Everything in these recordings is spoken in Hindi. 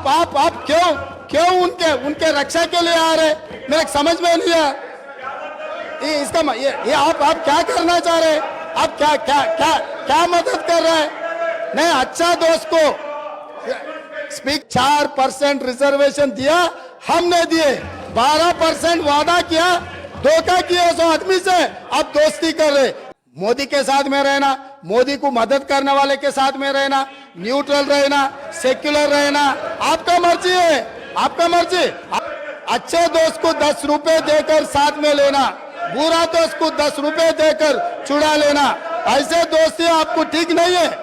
आप क्यों क्यों उनके उनके रक्षा के लिए आ रहे? मेरे समझ में नहीं आया इसका ये आप क्या करना चाह रहे हैं? आप क्या क्या क्या क्या मदद कर रहे हैं? नहीं, अच्छा दोस्त को स्पीक 4% रिजर्वेशन दिया, हमने दिए 12% वादा किया, धोखा किया उस आदमी से, अब दोस्ती कर रहे। मोदी के साथ में रहना, मोदी को मदद करने वाले के साथ में रहना, न्यूट्रल रहना, सेक्युलर रहना, आपका मर्जी है, आपका मर्जी। अच्छे दोस्त को 10 रुपए देकर साथ में लेना, बुरा दोस्त को 10 रुपए देकर छुड़ा लेना, ऐसे दोस्ती आपको ठीक नहीं है।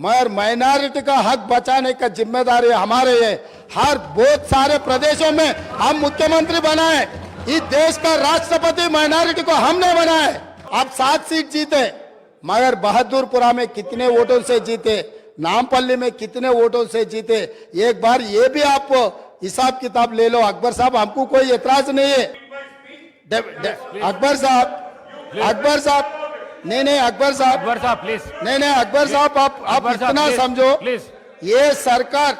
मगर माइनॉरिटी का हक बचाने का जिम्मेदारी हमारे है। हर बहुत सारे प्रदेशों में हम मुख्यमंत्री बनाए, इस देश का राष्ट्रपति माइनॉरिटी को हमने बनाए। आप 7 सीट जीते, मगर बहादुरपुरा में कितने वोटों से जीते, नामपल्ली में कितने वोटों से जीते, एक बार ये भी आप हिसाब किताब ले लो। अकबर साहब, हमको कोई एतराज नहीं है। अकबर साहब नहीं अकबर साहब प्लीज नहीं अकबर साहब, आप इतना समझो, ये सरकार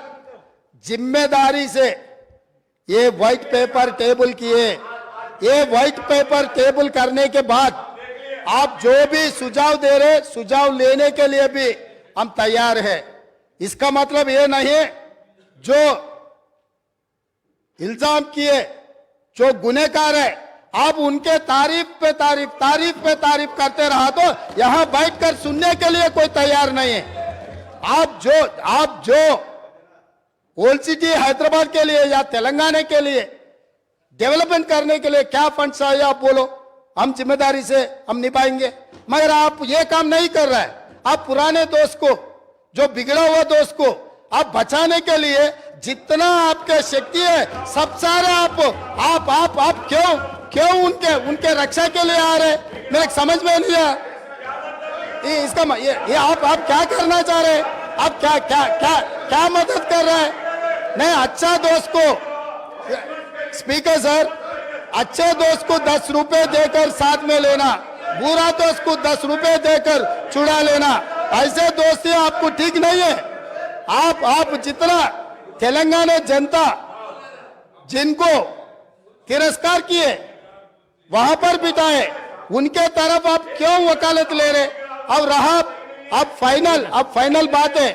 जिम्मेदारी से ये व्हाइट पेपर टेबल किए। ये व्हाइट पेपर टेबल करने के बाद आप जो भी सुझाव दे रहे, सुझाव लेने के लिए भी हम तैयार हैं। इसका मतलब ये नहीं जो इल्जाम किए, जो गुनहगार है, आप उनके तारीफ पे तारीफ करते रहा तो यहां बैठकर सुनने के लिए कोई तैयार नहीं है। आप जो ओल्ड सिटी हैदराबाद के लिए या तेलंगाना के लिए डेवलपमेंट करने के लिए क्या फंड चाहिए आप बोलो, हम जिम्मेदारी से हम निभाएंगे। मगर आप ये काम नहीं कर रहे हैं। आप पुराने दोस्त को, जो बिगड़ा हुआ दोस्त को आप बचाने के लिए जितना आपके शक्ति है सब सारे आप क्यों उनके रक्षा के लिए आ रहे? मेरे समझ में नहीं आया इसका ये आप क्या करना चाह रहे हैं? आप क्या क्या क्या क्या मदद कर रहे हैं? नहीं, अच्छा दोस्त को, स्पीकर सर, अच्छे दोस्त को 10 रुपए देकर साथ में लेना, बुरा दोस्त को 10 रुपए देकर छुड़ा लेना, ऐसे दोस्ती आपको ठीक नहीं है। आप जितना तेलंगाना जनता जिनको तिरस्कार किए वहां पर बिठाए, उनके तरफ आप क्यों वकालत ले रहे? और रहा अब फाइनल बात है,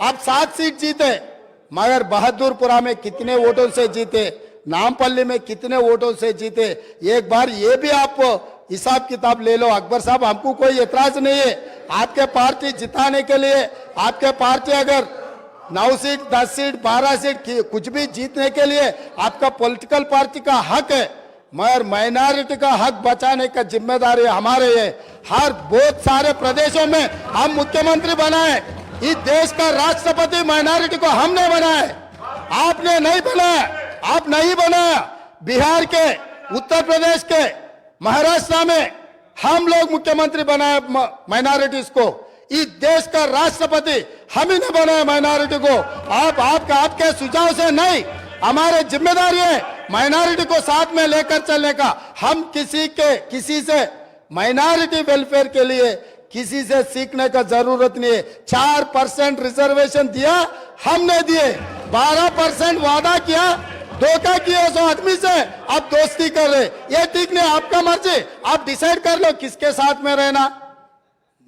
आप 7 सीट जीते, मगर बहादुरपुरा में कितने वोटों से जीते, नामपल्ली में कितने वोटों से जीते, एक बार ये भी आप हिसाब किताब ले लो। अकबर साहब, हमको कोई एतराज नहीं है। आपके पार्टी जिताने के लिए, आपके पार्टी अगर 9 सीट 10 सीट 12 सीट कुछ भी जीतने के लिए आपका पॉलिटिकल पार्टी का हक है, मगर माइनॉरिटी का हक बचाने का जिम्मेदारी हमारे है। हर बहुत सारे प्रदेशों में हम मुख्यमंत्री बनाए, इस देश का राष्ट्रपति माइनॉरिटी को हमने बनाए, आपने नहीं बनाया। आप नहीं बनाया। बिहार के, उत्तर प्रदेश के, महाराष्ट्र में हम लोग मुख्यमंत्री बनाए माइनॉरिटीज को। इस देश का राष्ट्रपति हम ही ने बनाया माइनॉरिटी को। आपके सुझाव से नहीं, हमारे जिम्मेदारी है माइनॉरिटी को साथ में लेकर चलने का। हम किसी से माइनॉरिटी वेलफेयर के लिए किसी से सीखने का जरूरत नहीं है। 4% रिजर्वेशन दिया, हमने दिए 12% वादा किया, धोखा किया उस आदमी से, आप दोस्ती कर रहे। ये ठीक नहीं, आपका मर्जी, आप डिसाइड कर लो किसके साथ में रहना।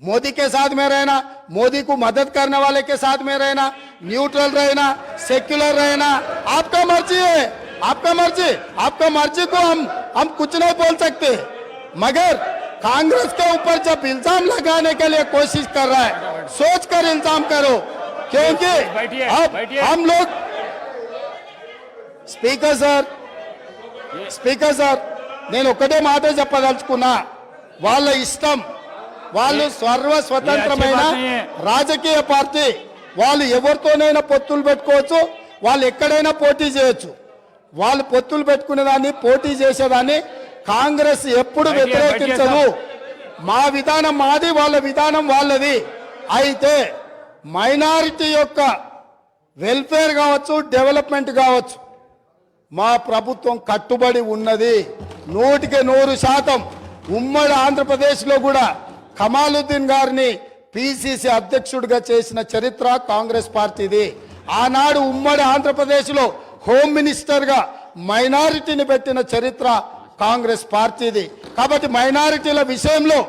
मोदी के साथ में रहना, मोदी को मदद करने वाले के साथ में रहना, न्यूट्रल रहना, सेक्युलर रहना, आपका मर्जी है, आपका मर्जी। आपका मर्जी को हम कुछ नहीं बोल सकते। मगर कांग्रेस के ऊपर जब इल्जाम लगाने के लिए कोशिश कर रहा है, सोच कर इल्जाम करो, क्योंकि अब हम लोग స్పీకర్ సార్ నేను ఒకటే మాట చెప్పదలుచుకున్నా, వాళ్ళ ఇష్టం, వాళ్ళు స్వతంత్రమైన రాజకీయ పార్టీ, వాళ్ళు ఎవరితోనైనా పొత్తులు పెట్టుకోవచ్చు, వాళ్ళు ఎక్కడైనా పోటీ చేయొచ్చు. వాళ్ళు పొత్తులు పెట్టుకునేదాన్ని, పోటీ చేసేదాన్ని కాంగ్రెస్ ఎప్పుడు వ్యతిరేకించదు. మా విధానం మాది, వాళ్ళ విధానం వాళ్ళది. అయితే మైనారిటీ యొక్క వెల్ఫేర్ కావచ్చు, డెవలప్మెంట్ కావచ్చు, మా ప్రభుత్వం కట్టుబడి ఉన్నది 100%. ఉమ్మడి ఆంధ్రప్రదేశ్లో కూడా కమాలుద్దీన్ గారిని పిసిసి అధ్యక్షుడిగా చేసిన చరిత్ర కాంగ్రెస్ పార్టీది. ఆనాడు ఉమ్మడి ఆంధ్రప్రదేశ్లో హోమ్ మినిస్టర్గా మైనారిటీని పెట్టిన చరిత్ర కాంగ్రెస్ పార్టీది. కాబట్టి మైనారిటీల విషయంలో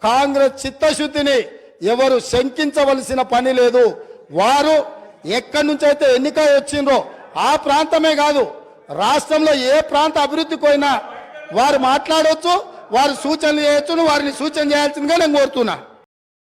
కాంగ్రెస్ చిత్తశుద్ధిని ఎవరు శంకించవలసిన పని లేదు. వారు ఎక్కడి నుంచి అయితే ఎన్నిక వచ్చిండ్రో ఆ ప్రాంతమే కాదు, రాష్ట్రంలో ఏ ప్రాంత అభివృద్ధికి పోయినా వారు మాట్లాడవచ్చు, వారు సూచనలు చేయొచ్చు, వారిని సూచన చేయాల్సిందిగా నేను కోరుతున్నా.